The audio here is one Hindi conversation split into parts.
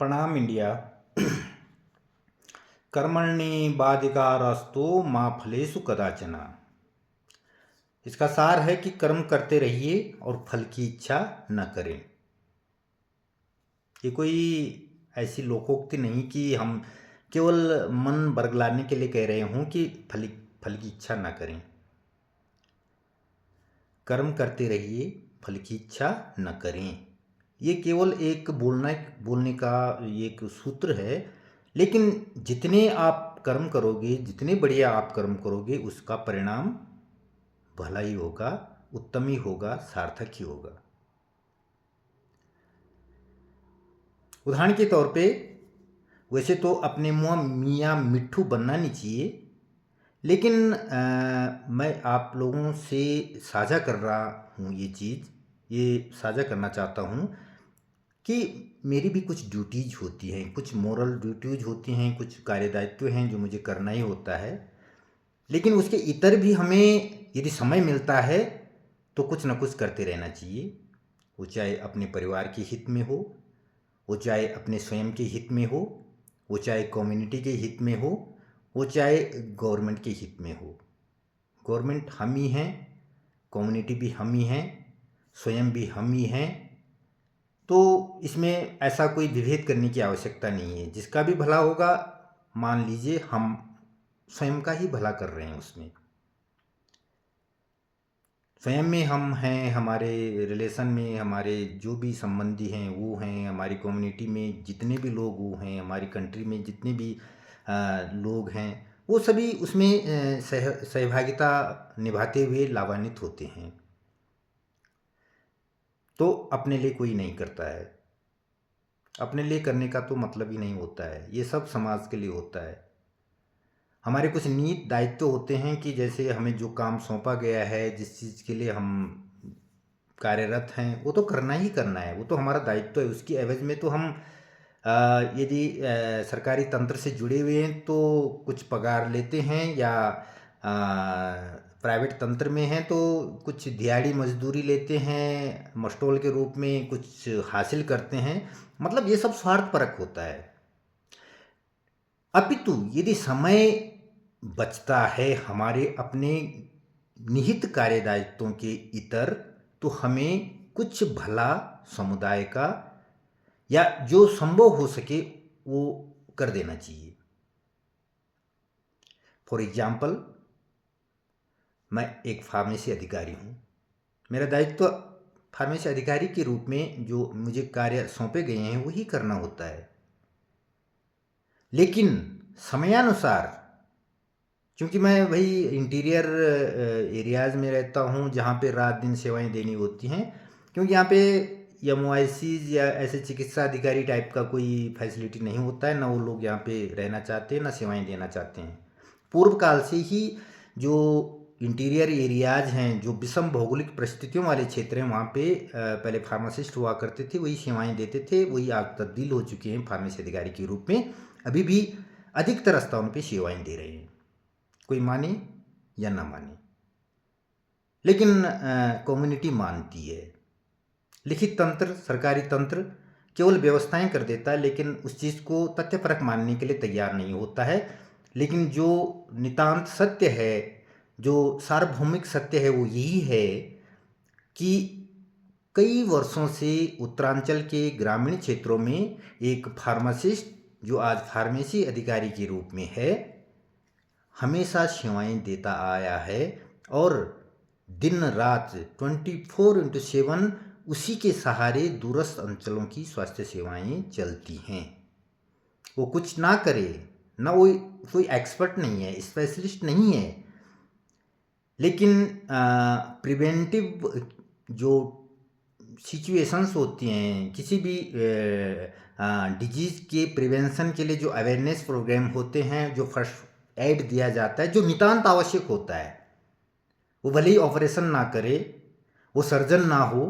प्रणाम इंडिया। कर्मण्येवाधिकारस्तु मा फलेषु कदाचन। इसका सार है कि कर्म करते रहिए और फल की इच्छा न करें। ये कोई ऐसी लोकोक्ति नहीं कि हम केवल मन बरगलाने के लिए कह रहे हों कि फल की इच्छा न करें। कर्म करते रहिए, फल की इच्छा न करें। ये केवल एक बोलने का एक सूत्र है, लेकिन जितने आप कर्म करोगे, जितने बढ़िया आप कर्म करोगे, उसका परिणाम भला ही होगा, उत्तम ही होगा, सार्थक ही होगा। उदाहरण के तौर पे, वैसे तो अपने मुँह मियाँ मिट्ठू बनना नहीं चाहिए, लेकिन मैं आप लोगों से साझा कर रहा हूँ ये साझा करना चाहता हूँ कि मेरी भी कुछ ड्यूटीज़ होती हैं, कुछ मोरल ड्यूटीज़ होती हैं, कुछ कार्यदायित्व हैं जो मुझे करना ही होता है। लेकिन उसके इतर भी हमें यदि समय मिलता है तो कुछ न कुछ करते रहना चाहिए। वो चाहे अपने परिवार के हित में हो, वो चाहे अपने स्वयं के हित में हो, वो चाहे कम्युनिटी के हित में हो, वो चाहे गवर्नमेंट के हित में हो। गवर्नमेंट हम ही हैं, कम्युनिटी भी हम ही हैं, स्वयं भी हम ही हैं। तो इसमें ऐसा कोई विभेद करने की आवश्यकता नहीं है। जिसका भी भला होगा, मान लीजिए हम स्वयं का ही भला कर रहे हैं। उसमें स्वयं में हम हैं, हमारे रिलेशन में हमारे जो भी संबंधी हैं वो हैं, हमारी कम्युनिटी में जितने भी लोग वो हैं, हमारी कंट्री में जितने भी लोग हैं, वो सभी उसमें सहभागिता निभाते हुए लाभान्वित होते हैं। तो अपने लिए कोई नहीं करता है। अपने लिए करने का तो मतलब ही नहीं होता है। ये सब समाज के लिए होता है। हमारे कुछ नियत दायित्व होते हैं कि जैसे हमें जो काम सौंपा गया है, जिस चीज़ के लिए हम कार्यरत हैं, वो तो करना ही करना है। वो तो हमारा दायित्व है। उसकी एवज में तो हम यदि सरकारी तंत्र से जुड़े हुए हैं तो कुछ पगार लेते हैं, या प्राइवेट तंत्र में हैं तो कुछ दिहाड़ी मजदूरी लेते हैं, मस्टोल के रूप में कुछ हासिल करते हैं। मतलब ये सब स्वार्थपरक होता है। अपितु यदि समय बचता है हमारे अपने निहित कार्यदायित्वों के इतर, तो हमें कुछ भला समुदाय का या जो संभव हो सके वो कर देना चाहिए। फॉर एग्जाम्पल, मैं एक फार्मेसी अधिकारी हूँ। मेरा दायित्व फार्मेसी अधिकारी के रूप में जो मुझे कार्य सौंपे गए हैं वही करना होता है। लेकिन समयानुसार, क्योंकि मैं वही इंटीरियर एरियाज़ में रहता हूँ जहाँ पे रात दिन सेवाएं देनी होती हैं, क्योंकि यहाँ पे एमओआईसीज या ऐसे चिकित्सा अधिकारी टाइप का कोई फैसिलिटी नहीं होता है। ना वो लोग यहाँ पे रहना चाहते हैं, ना सेवाएं देना चाहते हैं। पूर्व काल से ही जो इंटीरियर एरियाज़ हैं, जो विषम भौगोलिक परिस्थितियों वाले क्षेत्र हैं, वहाँ पे पहले फार्मासिस्ट हुआ करते थे, वही सेवाएं देते थे, वही आज तब्दील हो चुके हैं फार्मेसी अधिकारी के रूप में। अभी भी अधिकतर स्थानों पे सेवाएं दे रहे हैं, कोई माने या ना माने, लेकिन कम्युनिटी मानती है। लिखित तंत्र, सरकारी तंत्र केवल व्यवस्थाएं कर देता है, लेकिन उस चीज़ को तथ्यपरक मानने के लिए तैयार नहीं होता है। लेकिन जो नितांत सत्य है, जो सार्वभौमिक सत्य है, वो यही है कि कई वर्षों से उत्तरांचल के ग्रामीण क्षेत्रों में एक फार्मासिस्ट, जो आज फार्मेसी अधिकारी के रूप में है, हमेशा सेवाएं देता आया है। और दिन रात 24/7 उसी के सहारे दूरस्थ अंचलों की स्वास्थ्य सेवाएं चलती हैं। वो कुछ ना करे, ना वो कोई एक्सपर्ट नहीं है, स्पेशलिस्ट नहीं है, लेकिन प्रिवेंटिव जो सिचुएशंस होती हैं, किसी भी डिजीज़ के प्रिवेंशन के लिए जो अवेयरनेस प्रोग्राम होते हैं, जो फर्स्ट एड दिया जाता है, जो नितांत आवश्यक होता है, वो भले ही ऑपरेशन ना करे, वो सर्जन ना हो,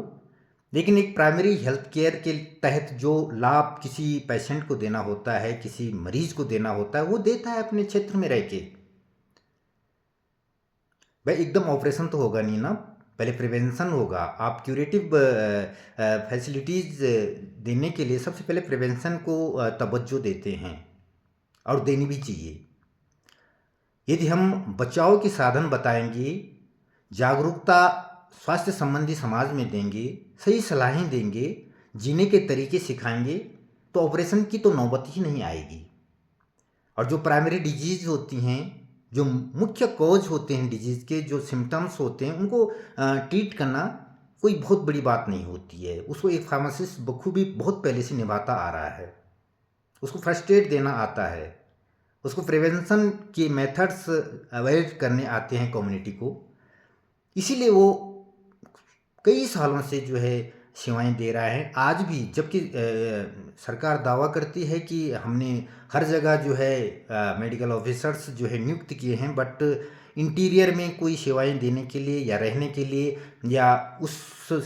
लेकिन एक प्राइमरी हेल्थ केयर के तहत जो लाभ किसी पेशेंट को देना होता है, किसी मरीज को देना होता है, वो देता है अपने क्षेत्र में रह के। भाई एकदम ऑपरेशन तो होगा नहीं ना, पहले प्रिवेंशन होगा। आप क्यूरेटिव फैसिलिटीज़ देने के लिए सबसे पहले प्रिवेंशन को तवज्जो देते हैं, और देनी भी चाहिए। यदि हम बचाव के साधन बताएंगे, जागरूकता स्वास्थ्य संबंधी समाज में देंगे, सही सलाहें देंगे, जीने के तरीके सिखाएंगे, तो ऑपरेशन की तो नौबत ही नहीं आएगी। और जो प्राइमरी डिजीज होती हैं, जो मुख्य कॉज होते हैं डिजीज़ के, जो सिम्टम्स होते हैं, उनको ट्रीट करना कोई बहुत बड़ी बात नहीं होती है। उसको एक फार्मासिस्ट बखूबी बहुत पहले से निभाता आ रहा है। उसको फर्स्ट एड देना आता है, उसको प्रिवेंशन के मेथड्स अवॉइड करने आते हैं कम्युनिटी को। इसीलिए वो कई सालों से जो है सेवाएं दे रहा है आज भी। जबकि सरकार दावा करती है कि हमने हर जगह जो है मेडिकल ऑफिसर्स जो है नियुक्त किए हैं, बट इंटीरियर में कोई सेवाएं देने के लिए या रहने के लिए या उस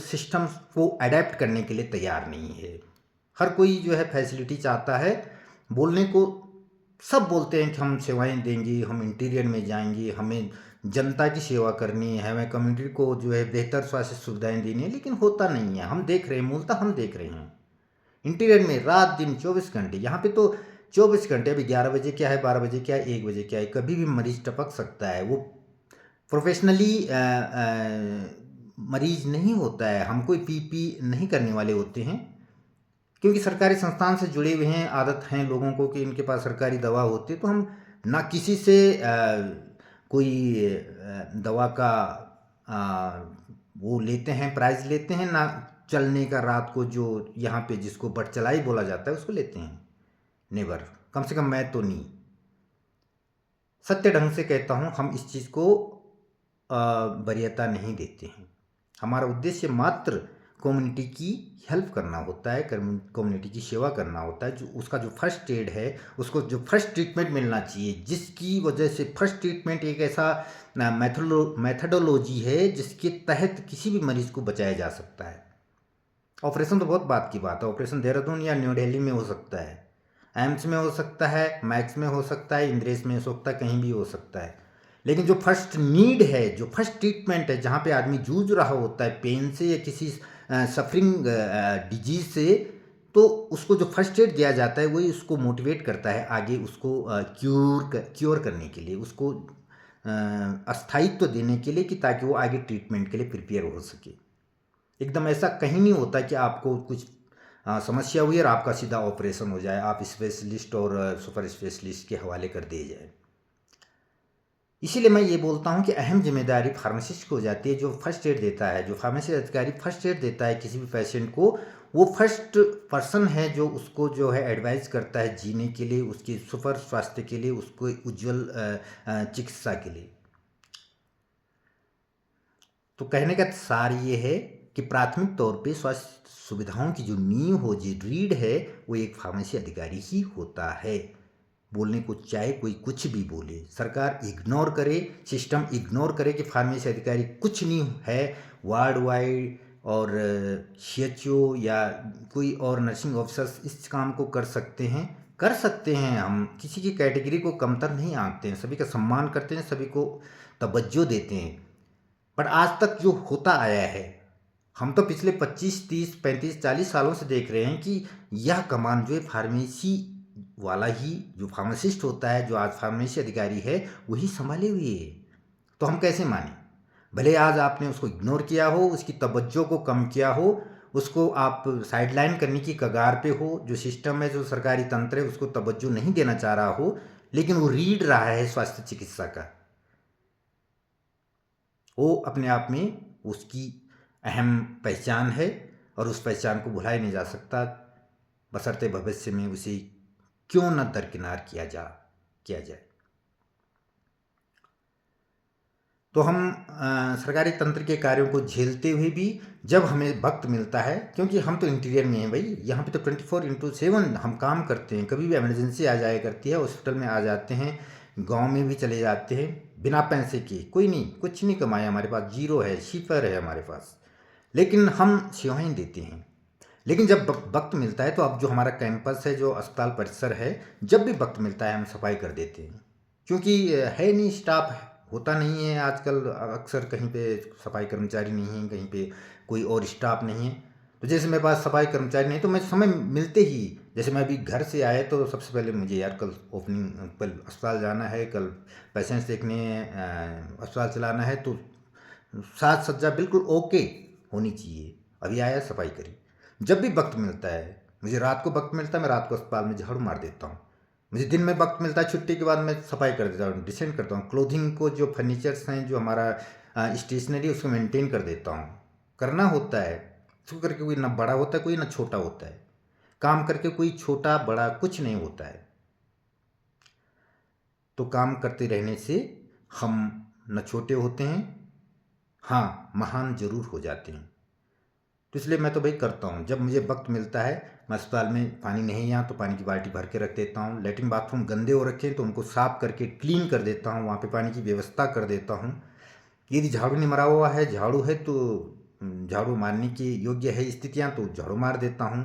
सिस्टम को अडेप्ट करने के लिए तैयार नहीं है। हर कोई जो है फैसिलिटी चाहता है। बोलने को सब बोलते हैं कि हम सेवाएं देंगे, हम इंटीरियर में जाएंगे, हमें जनता की सेवा करनी है, हमें कम्युनिटी को जो है बेहतर स्वास्थ्य सुविधाएं देनी है, लेकिन होता नहीं है। हम देख रहे हैं, मूलतः हम देख रहे हैं इंटीरियर में रात दिन 24 घंटे। यहाँ पे तो 24 घंटे, अभी 11 बजे क्या है, 12 बजे क्या है, 1 बजे क्या है, कभी भी मरीज टपक सकता है। वो प्रोफेशनली मरीज नहीं होता है। हम कोई पीपी नहीं करने वाले होते हैं, क्योंकि सरकारी संस्थान से जुड़े हुए हैं, आदत हैं लोगों को कि इनके पास सरकारी दवा होती है। तो हम ना किसी से कोई दवा का वो लेते हैं, प्राइस लेते हैं, ना चलने का रात को जो यहाँ पे जिसको बट चलाई बोला जाता है उसको लेते हैं। नेवर, कम से कम मैं तो नहीं। सत्य ढंग से कहता हूँ, हम इस चीज़ को वरीयता नहीं देते हैं। हमारा उद्देश्य मात्र कम्युनिटी की हेल्प करना होता है, कम्युनिटी की सेवा करना होता है। जो उसका जो फर्स्ट एड है, उसको जो फर्स्ट ट्रीटमेंट मिलना चाहिए, जिसकी वजह से फर्स्ट ट्रीटमेंट एक ऐसा मेथडोलॉजी है जिसके तहत किसी भी मरीज को बचाया जा सकता है। ऑपरेशन तो बहुत बात की बात है। ऑपरेशन देहरादून या न्यू दिल्ली में हो सकता है, एम्स में हो सकता है, मैक्स में हो सकता है, इंद्रेश में हो सकता है, कहीं भी हो सकता है। लेकिन जो फर्स्ट नीड है, जो फर्स्ट ट्रीटमेंट है, जहाँ पे आदमी जूझ रहा होता है पेन से या किसी सफरिंग डिजीज से, तो उसको जो फर्स्ट एड दिया जाता है वही उसको मोटिवेट करता है आगे उसको क्योर करने के लिए, उसको अस्थायित्व देने के लिए, कि ताकि वो आगे ट्रीटमेंट के लिए प्रिपेयर हो सके। एकदम ऐसा कहीं नहीं होता कि आपको कुछ समस्या हुई और आपका सीधा ऑपरेशन हो जाए, आप स्पेशलिस्ट और सुपर स्पेशलिस्ट के हवाले कर दिए जाए। इसीलिए मैं ये बोलता हूँ कि अहम जिम्मेदारी फार्मासिस्ट को हो जाती है, जो फर्स्ट एड देता है। जो फार्मेसी अधिकारी फर्स्ट एड देता है किसी भी पेशेंट को, वो फर्स्ट पर्सन है जो उसको जो है एडवाइस करता है जीने के लिए, उसके सुपर स्वास्थ्य के लिए, उसको उज्जवल चिकित्सा के लिए। तो कहने का सार ये है कि प्राथमिक तौर पे स्वास्थ्य सुविधाओं की जो नींव हो, जो रीढ़ है, वो एक फार्मेसी अधिकारी ही होता है। बोलने को चाहे कोई कुछ भी बोले, सरकार इग्नोर करे, सिस्टम इग्नोर करे कि फार्मेसी अधिकारी कुछ नहीं है, वार्ड वाइड और सीएचओ या कोई और नर्सिंग ऑफिसर्स इस काम को कर सकते हैं, कर सकते हैं। हम किसी की कैटेगरी को कमतर नहीं आंकते हैं, सभी का सम्मान करते हैं, सभी को तवज्जो देते हैं। पर आज तक जो होता आया है, हम तो पिछले 25, 30, 35, 40 सालों से देख रहे हैं कि यह कमान जो है फार्मेसी वाला ही, जो फार्मासिस्ट होता है, जो आज फार्मेसी अधिकारी है, वही संभाले हुए है। तो हम कैसे माने? भले आज आपने उसको इग्नोर किया हो, उसकी तवज्जो को कम किया हो, उसको आप साइडलाइन करने की कगार पे हो, जो सिस्टम है, जो सरकारी तंत्र है, उसको तवज्जो नहीं देना चाह रहा हो, लेकिन वो रीढ़ रहा है स्वास्थ्य चिकित्सा का। वो अपने आप में उसकी अहम पहचान है और उस पहचान को भुलाया नहीं जा सकता, बशर्ते भविष्य में उसे क्यों न दरकिनार किया जाए। तो हम सरकारी तंत्र के कार्यों को झेलते हुए भी, जब हमें वक्त मिलता है, क्योंकि हम तो इंटीरियर में हैं भाई, यहाँ पे तो 24/7 हम काम करते हैं। कभी भी इमरजेंसी आ जाया करती है, हॉस्पिटल में आ जाते हैं, गांव में भी चले जाते हैं, बिना पैसे के। कोई नहीं, कुछ नहीं कमाया हमारे पास, जीरो है, शिफर है हमारे पास, लेकिन हम सेवाएं देते हैं। लेकिन जब वक्त मिलता है, तो अब जो हमारा कैंपस है, जो अस्पताल परिसर है, जब भी वक्त मिलता है हम सफाई कर देते हैं, क्योंकि है नहीं स्टाफ, होता नहीं है आजकल, अक्सर कहीं पे सफाई कर्मचारी नहीं हैं, कहीं पे कोई और स्टाफ नहीं है। तो जैसे मेरे पास सफाई कर्मचारी नहीं, तो मैं समय मिलते ही, जैसे मैं अभी घर से आया तो सबसे पहले मुझे यार कल ओपनिंग, कल अस्पताल जाना है, कल पेशेंट्स देखने अस्पताल चलाना है, तो साज सज्जा बिल्कुल ओके होनी चाहिए। अभी आया सफाई करी। जब भी वक्त मिलता है, मुझे रात को वक्त मिलता है, मैं रात को अस्पताल में झाड़ू मार देता हूँ। मुझे दिन में वक्त मिलता है, छुट्टी के बाद मैं सफाई कर देता हूँ, डिसेंड करता हूँ, क्लोथिंग को, जो फर्नीचर्स हैं, जो हमारा स्टेशनरी, उसको मेंटेन कर देता हूँ। करना होता है, इसको करके कोई ना बड़ा होता है, कोई ना छोटा होता है। काम करके कोई छोटा बड़ा कुछ नहीं होता है। तो काम करते रहने से हम न छोटे होते हैं, हाँ महान जरूर हो जाते हैं। तो इसलिए मैं तो भाई करता हूँ, जब मुझे वक्त मिलता है, मैं अस्पताल में पानी नहीं है यहाँ तो पानी की बाल्टी भर के रख देता हूँ। लेटरिन बाथरूम गंदे हो रखे हैं तो उनको साफ करके क्लीन कर देता हूँ, वहाँ पे पानी की व्यवस्था कर देता हूँ। यदि झाड़ू नहीं मारा हुआ है, झाड़ू है तो झाड़ू मारने के योग्य है स्थितियाँ, तो झाड़ू मार देता हूँ।